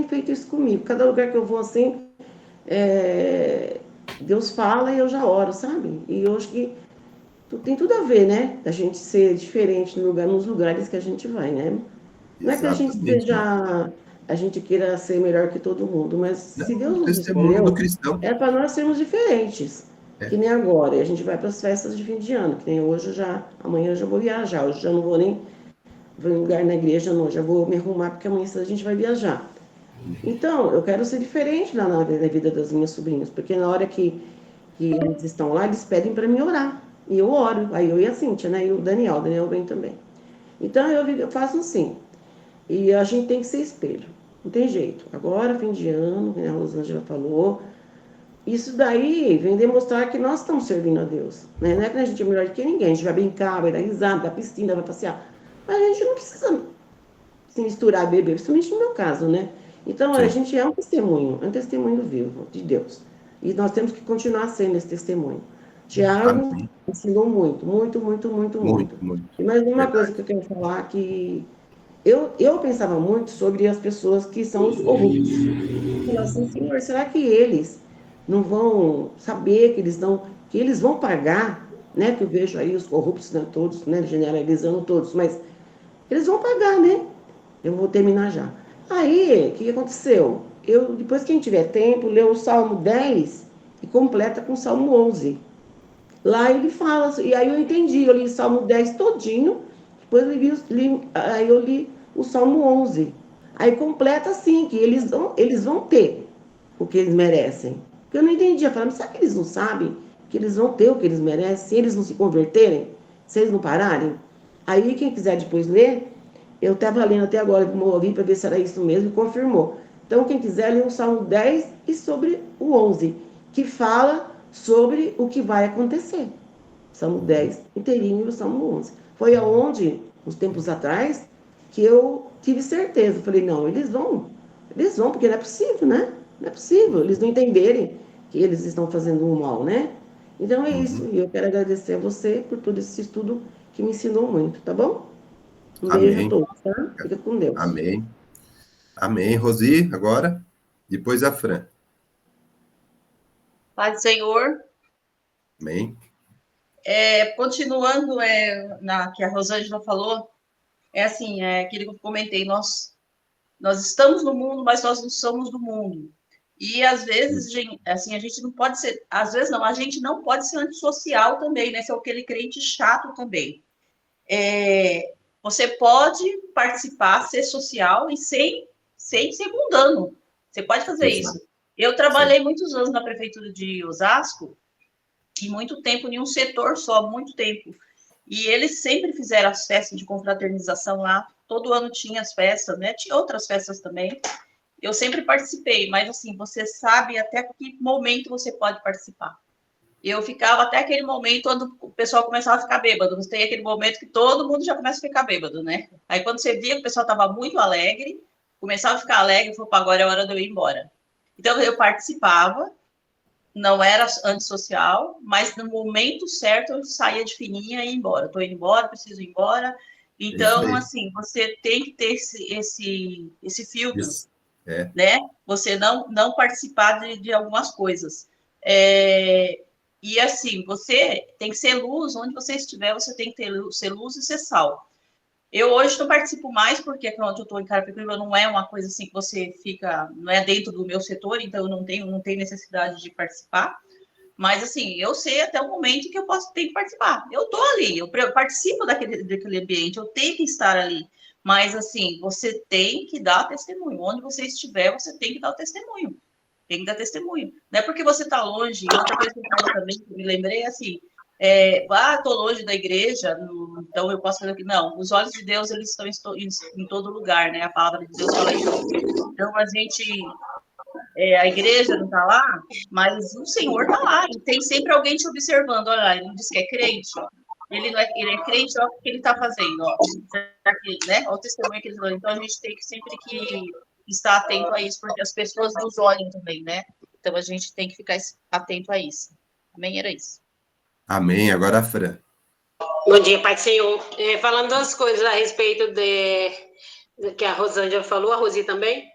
feito isso comigo. Cada lugar que eu vou assim, é, Deus fala e eu já oro, sabe? E eu acho que tem tudo a ver, né? Da gente ser diferente nos lugares que a gente vai, né? Não é que a gente exatamente, irmã. seja, a gente queira ser melhor que todo mundo, mas se Não, Deus o nos testemunho do escolheu, cristão. é para nós sermos diferentes. Que É, nem agora, e a gente vai para as festas de fim de ano, que nem hoje amanhã eu já vou viajar, hoje já não vou nem vou em lugar na igreja, não, já vou me arrumar porque amanhã a gente vai viajar. Então, eu quero ser diferente na vida das minhas sobrinhas, porque na hora que eles estão lá, eles pedem para mim orar. E eu oro. Aí eu e a Cíntia, né? E o Daniel vem também. Então eu faço assim. E a gente tem que ser espelho. Não tem jeito. Agora, fim de ano, como a Rosângela falou, isso daí vem demonstrar que nós estamos servindo a Deus. Né? Não é que a gente é melhor do que ninguém. A gente vai brincar, vai dar risada, vai dar piscina, vai passear. Mas a gente não precisa se misturar e beber, principalmente no meu caso, né? Então, a Sim. gente é um testemunho vivo de Deus. E nós temos que continuar sendo esse testemunho. Tiago Amém. ensinou muito, muito, muito, muito, muito. Muito, muito. E mais uma coisa Verdade. que eu quero falar, que eu pensava muito sobre as pessoas que são os corruptos. Eu falava assim, Senhor, será que eles não vão saber que eles vão pagar, né? Que eu vejo aí os corruptos, né, todos, né, generalizando todos, mas eles vão pagar, né? Eu vou terminar já. Aí, o que aconteceu? Depois, quem tiver tempo, lê o Salmo 10 e completa com o Salmo 11. Lá ele fala, e aí eu entendi, eu li o Salmo 10 todinho, depois aí eu li o Salmo 11. Aí completa assim, que eles vão ter o que eles merecem. Porque eu não entendia, eu falava, será que eles não sabem que eles vão ter o que eles merecem, se eles não se converterem, se eles não pararem? Aí, quem quiser depois ler, eu estava lendo até agora, ouvi para ver se era isso mesmo, e confirmou. Então, quem quiser, lê o Salmo 10 e sobre o 11, que fala sobre o que vai acontecer. Salmo 10 inteirinho e o Salmo 11. Foi aonde, uns tempos atrás, que eu tive certeza. Falei, não, eles vão, porque não é possível, né? Não é possível eles não entenderem que eles estão fazendo um mal, né? Então é isso, Uhum. e eu quero agradecer a você por todo esse estudo que me ensinou muito, tá bom? Um beijo a Amém. todos, tá? Fica com Deus. Amém. Amém. Rosi, agora? Depois a Fran. Pai do Senhor, Amém. continuando na que a Rosângela falou, assim, aquilo que eu comentei, nós estamos no mundo, mas nós não somos do mundo. E às vezes, assim, a gente não pode ser, às vezes não, a gente não pode ser antissocial também, né? Ser aquele crente chato também. Você pode participar, ser social e sem ser mundano. Você pode fazer Exato. isso. Eu Sim. trabalhei muitos anos na prefeitura de Osasco, e muito tempo em um setor só, muito tempo. E eles sempre fizeram as festas de confraternização lá, todo ano tinha as festas, né? Tinha outras festas também. Eu sempre participei, mas assim, você sabe até que momento você pode participar. Eu ficava até aquele momento quando o pessoal começava a ficar bêbado. Você tem aquele momento que todo mundo já começa a ficar bêbado, né? Aí quando você via que o pessoal estava muito alegre, começava a ficar alegre, eu falei, agora é hora de eu ir embora. Então eu participava, não era antissocial, mas no momento certo eu saía de fininha e ia embora. Estou indo embora, preciso ir embora. É isso Então, aí. assim, você tem que ter esse filtro, Isso. É. né? Você não participar de algumas coisas. E assim, você tem que ser luz, onde você estiver, você tem que ser luz e ser sal. Eu hoje não participo mais, porque quando eu estou em Carapicuíba não é uma coisa assim que você fica, não é dentro do meu setor, então eu não tenho necessidade de participar. Mas assim, eu sei até o momento que eu tenho que participar. Eu estou ali, eu participo daquele ambiente, eu tenho que estar ali. Mas assim, você tem que dar testemunho. Onde você estiver, você tem que dar o testemunho. Tem que dar testemunho. Não é porque você está longe. E outra coisa que eu falo também, que eu me lembrei, é assim, estou longe da igreja, então eu posso fazer aqui. Não, os olhos de Deus, eles estão em todo lugar, né? A palavra de Deus fala isso. Então, a igreja não está lá, mas o Senhor está lá. E tem sempre alguém te observando. Olha, ele diz que é crente. Ele é crente, olha o que ele está fazendo. Ó. Será que, né? Olha o testemunho que ele falou. Então, a gente tem que sempre que estar atento a isso, porque as pessoas nos olham também, né? Então, a gente tem que ficar atento a isso. Amém? Era isso. Amém. Agora a Fran. Bom dia, Pai do Senhor. Falando duas coisas a respeito do que a Rosângela falou, a Rosi também,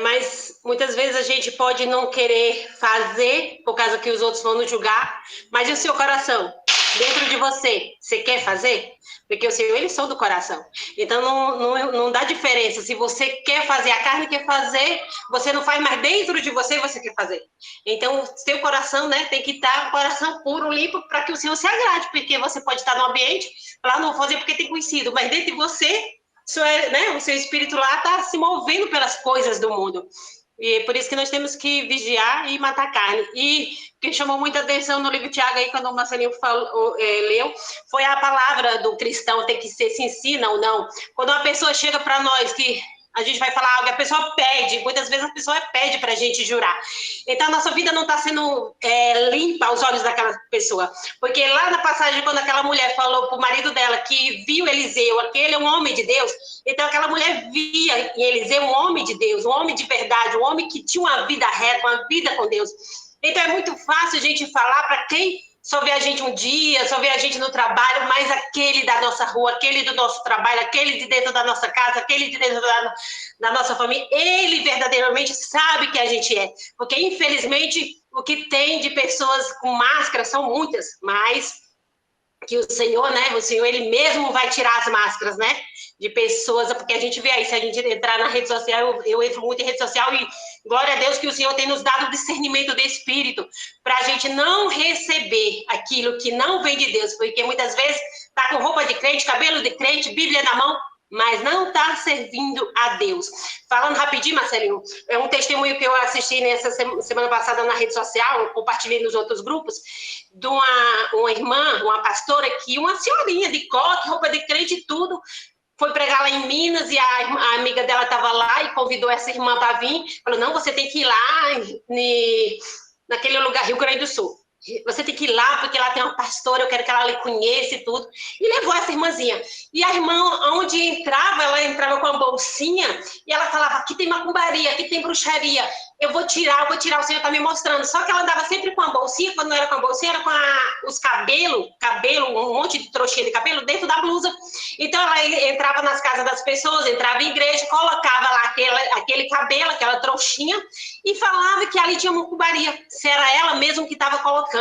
mas muitas vezes a gente pode não querer fazer por causa que os outros vão nos julgar, mas e o seu coração? Dentro de você quer fazer? Porque o Senhor, ele só do coração. Então, não dá diferença. Se você quer fazer, a carne quer fazer, você não faz, mas dentro de você quer fazer. Então, o seu coração, né, tem que estar com o coração puro, limpo, para que o Senhor se agrade. Porque você pode estar no ambiente, lá não vou fazer porque tem conhecido, mas dentro de você, o seu espírito lá está se movendo pelas coisas do mundo. E é por isso que nós temos que vigiar e matar a carne. E o que chamou muita atenção no livro de Tiago, aí, quando o Marcelinho leu, foi a palavra do cristão ter que ser se ensina ou não. Quando uma pessoa chega para nós que a gente vai falar algo, a pessoa pede, muitas vezes a pessoa pede para a gente jurar. Então, a nossa vida não está sendo limpa aos olhos daquela pessoa. Porque lá na passagem, quando aquela mulher falou para o marido dela que viu Eliseu, aquele é um homem de Deus, então aquela mulher via em Eliseu um homem de Deus, um homem de verdade, um homem que tinha uma vida reta, uma vida com Deus. Então, é muito fácil a gente falar para quem só vê a gente um dia, só vê a gente no trabalho, mas aquele da nossa rua, aquele do nosso trabalho, aquele de dentro da nossa casa, aquele de dentro da nossa família, ele verdadeiramente sabe que a gente é. Porque, infelizmente, o que tem de pessoas com máscara são muitas, mas que o Senhor, né, o Senhor, ele mesmo vai tirar as máscaras, né, de pessoas, porque a gente vê aí, se a gente entrar na rede social, eu entro muito em rede social e glória a Deus que o Senhor tem nos dado discernimento de espírito, para a gente não receber aquilo que não vem de Deus, porque muitas vezes tá com roupa de crente, cabelo de crente, Bíblia na mão, mas não está servindo a Deus. Falando rapidinho, Marcelinho, é um testemunho que eu assisti nessa semana passada na rede social, eu compartilhei nos outros grupos, de uma irmã, uma pastora, que uma senhorinha de coque, roupa de crente e tudo, foi pregar lá em Minas e a amiga dela estava lá e convidou essa irmã para vir, falou, não, você tem que ir lá naquele lugar, Rio Grande do Sul. Você tem que ir lá, porque lá tem uma pastora, eu quero que ela lhe conheça e tudo. E levou essa irmãzinha. E a irmã, onde entrava, ela entrava com uma bolsinha, e ela falava, aqui tem macumbaria, aqui tem bruxaria, eu vou tirar, o Senhor está me mostrando. Só que ela andava sempre com a bolsinha, quando não era com a bolsinha, era com os cabelos, um monte de trouxinha de cabelo dentro da blusa. Então ela entrava nas casas das pessoas, entrava em igreja, colocava lá aquele cabelo, aquela trouxinha, e falava que ali tinha macumbaria, se era ela mesmo que estava colocando.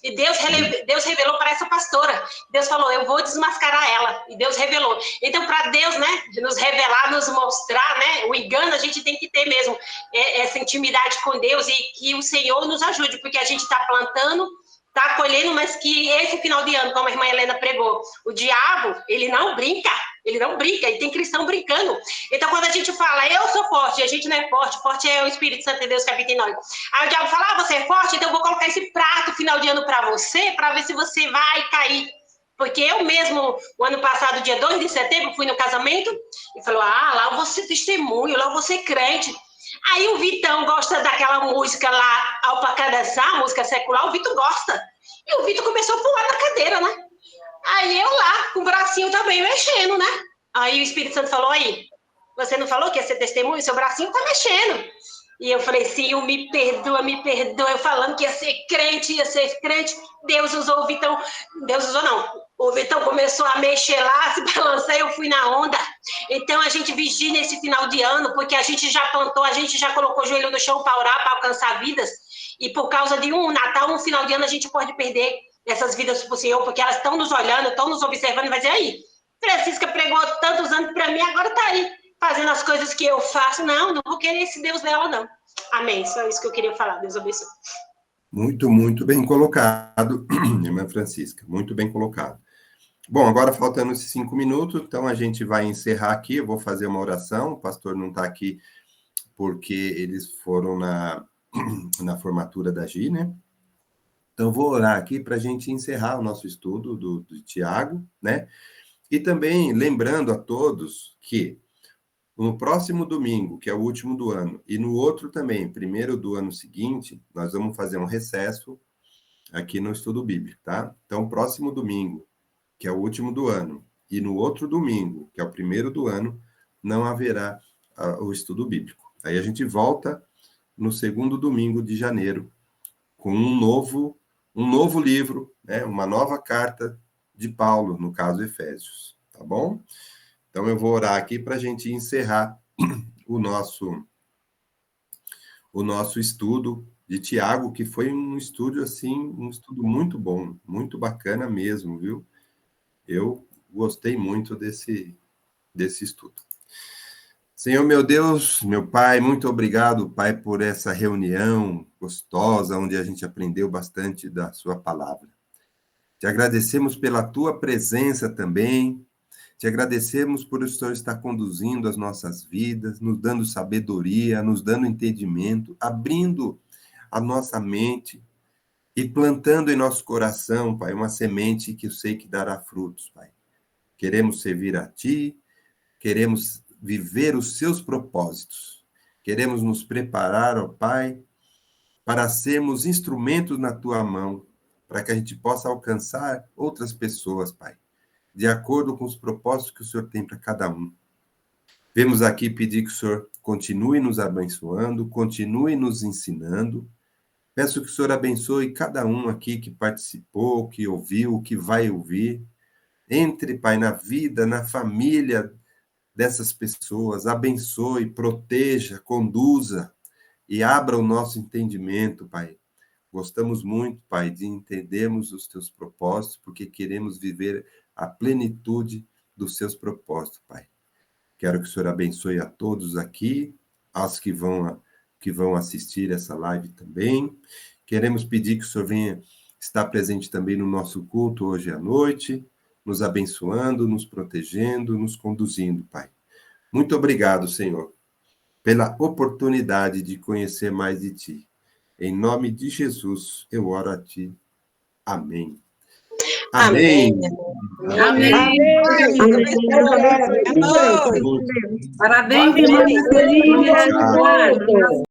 E Deus revelou para essa pastora. Deus falou, eu vou desmascarar ela. E Deus revelou. Então, para Deus, né, nos revelar, nos mostrar, né, o engano, a gente tem que ter mesmo essa intimidade com Deus e que o Senhor nos ajude, porque a gente está plantando, está colhendo, mas que esse final de ano, como a irmã Helena pregou, o diabo, ele não brinca, e tem cristão brincando. Então, quando a gente fala, eu sou forte, a gente não é forte, forte é o Espírito Santo de Deus que habita em nós. Aí o diabo fala, você é forte, então eu vou colocar esse prato final de ano para você, para ver se você vai cair. Porque eu mesmo, o ano passado, dia 2 de setembro, fui no casamento e falou, lá eu vou ser testemunho, lá eu vou ser crente. Aí o Vitão gosta daquela música lá, Alpacadaçá, música secular, o Vitor gosta. E o Vitor começou a pular na cadeira, né? Aí eu lá, com o bracinho também mexendo, né? Aí o Espírito Santo falou, aí, você não falou que ia ser testemunho? Seu bracinho tá mexendo. E eu falei, Senhor, me perdoa, eu falando que ia ser crente, Deus usou o Vitão, Deus usou não, o Vitão começou a mexer lá, se balançar, eu fui na onda. Então a gente vigia nesse final de ano, porque a gente já plantou, a gente já colocou o joelho no chão para orar, para alcançar vidas, e por causa de um Natal, um final de ano, a gente pode perder essas vidas para o Senhor, porque elas estão nos olhando, estão nos observando, e vai dizer, aí, Francisca pregou tantos anos para mim, agora está aí, fazendo as coisas que eu faço. Não vou querer esse Deus dela, não. Amém. Só isso que eu queria falar. Deus abençoe. Muito, muito bem colocado, irmã Francisca. Muito bem colocado. Bom, agora faltando esses 5 minutos, então a gente vai encerrar aqui. Eu vou fazer uma oração. O pastor não está aqui porque eles foram na formatura da Gi, né? Então, vou orar aqui para a gente encerrar o nosso estudo do Tiago, né? E também lembrando a todos que no próximo domingo, que é o último do ano, e no outro também, primeiro do ano seguinte, nós vamos fazer um recesso aqui no estudo bíblico, tá? Então, próximo domingo, que é o último do ano, e no outro domingo, que é o primeiro do ano, não haverá o estudo bíblico. Aí a gente volta no segundo domingo de janeiro, com um novo livro, né? Uma nova carta de Paulo, no caso Efésios, tá bom? Então eu vou orar aqui para a gente encerrar o nosso estudo de Tiago, que foi um estudo muito bom, muito bacana mesmo, viu? Eu gostei muito desse estudo. Senhor, meu Deus, meu Pai, muito obrigado, Pai, por essa reunião gostosa, onde a gente aprendeu bastante da sua palavra. Te agradecemos pela tua presença também, te agradecemos por o Senhor estar conduzindo as nossas vidas, nos dando sabedoria, nos dando entendimento, abrindo a nossa mente e plantando em nosso coração, Pai, uma semente que eu sei que dará frutos, Pai. Queremos servir a Ti, queremos viver os seus propósitos. Queremos nos preparar, ó Pai, para sermos instrumentos na tua mão, para que a gente possa alcançar outras pessoas, Pai, de acordo com os propósitos que o Senhor tem para cada um. Vemos aqui pedir que o Senhor continue nos abençoando, continue nos ensinando. Peço que o Senhor abençoe cada um aqui que participou, que ouviu, que vai ouvir. Entre, Pai, na vida, na família dessas pessoas. Abençoe, proteja, conduza e abra o nosso entendimento, Pai. Gostamos muito, Pai, de entendermos os teus propósitos, porque queremos viver a plenitude dos seus propósitos, Pai. Quero que o Senhor abençoe a todos aqui, aos que vão assistir essa live também. Queremos pedir que o Senhor venha estar presente também no nosso culto hoje à noite, nos abençoando, nos protegendo, nos conduzindo, Pai. Muito obrigado, Senhor, pela oportunidade de conhecer mais de Ti. Em nome de Jesus, eu oro a Ti. Amém. Amém. Amém. Amém. Parabéns, irmã Marcelinha.